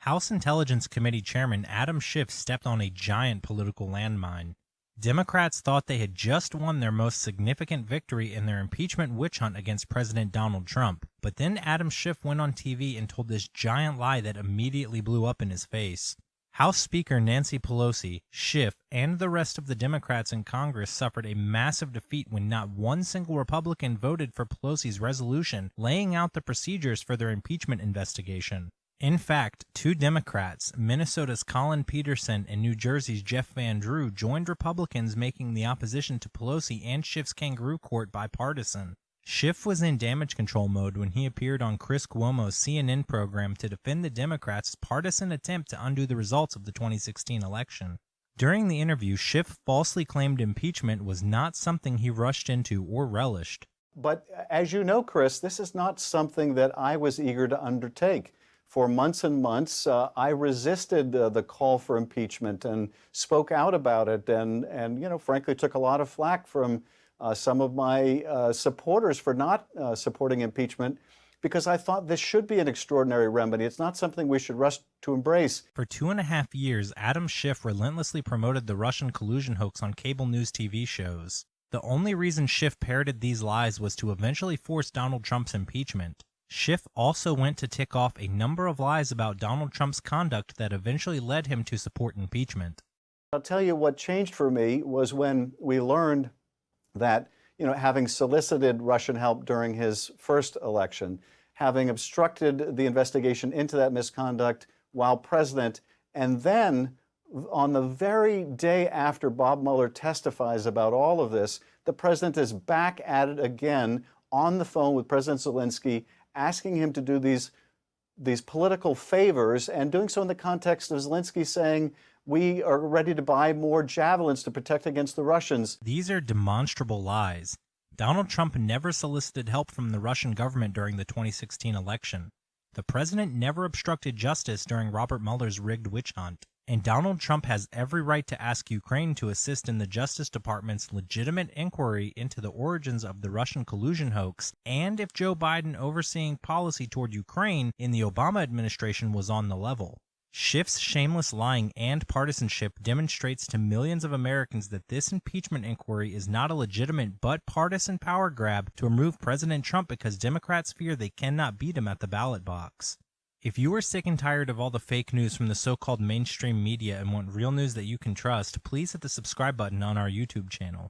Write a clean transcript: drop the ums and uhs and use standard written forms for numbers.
House Intelligence Committee Chairman Adam Schiff stepped on a giant political landmine. Democrats thought they had just won their most significant victory in their impeachment witch hunt against President Donald Trump, but then Adam Schiff went on TV and told this giant lie that immediately blew up in his face. House Speaker Nancy Pelosi, Schiff, and the rest of the Democrats in Congress suffered a massive defeat when not one single Republican voted for Pelosi's resolution laying out the procedures for their impeachment investigation. In fact, two Democrats, Minnesota's Colin Peterson and New Jersey's Jeff Van Drew, joined Republicans, making the opposition to Pelosi and Schiff's kangaroo court bipartisan. Schiff was in damage control mode when he appeared on Chris Cuomo's CNN program to defend the Democrats' partisan attempt to undo the results of the 2016 election. During the interview, Schiff falsely claimed impeachment was not something he rushed into or relished. But as you know, Chris, this is not something that I was eager to undertake. For months and months, I resisted the call for impeachment and spoke out about it and frankly, took a lot of flack from some of my supporters for not supporting impeachment because I thought this should be an extraordinary remedy. It's not something we should rush to embrace. For 2.5 years, Adam Schiff relentlessly promoted the Russian collusion hoax on cable news TV shows. The only reason Schiff parroted these lies was to eventually force Donald Trump's impeachment. Schiff also went to tick off a number of lies about Donald Trump's conduct that eventually led him to support impeachment. I'll tell you what changed for me was when we learned that, having solicited Russian help during his first election, having obstructed the investigation into that misconduct while president, and then on the very day after Bob Mueller testifies about all of this, the president is back at it again on the phone with President Zelensky, asking him to do these political favors, and doing so in the context of Zelensky saying, we are ready to buy more javelins to protect against the Russians. These are demonstrable lies. Donald Trump never solicited help from the Russian government during the 2016 election. The president never obstructed justice during Robert Mueller's rigged witch hunt. And Donald Trump has every right to ask Ukraine to assist in the Justice Department's legitimate inquiry into the origins of the Russian collusion hoax, and if Joe Biden overseeing policy toward Ukraine in the Obama administration was on the level. Schiff's shameless lying and partisanship demonstrates to millions of Americans that this impeachment inquiry is not a legitimate but partisan power grab to remove President Trump because Democrats fear they cannot beat him at the ballot box. If you are sick and tired of all the fake news from the so-called mainstream media and want real news that you can trust, please hit the subscribe button on our YouTube channel.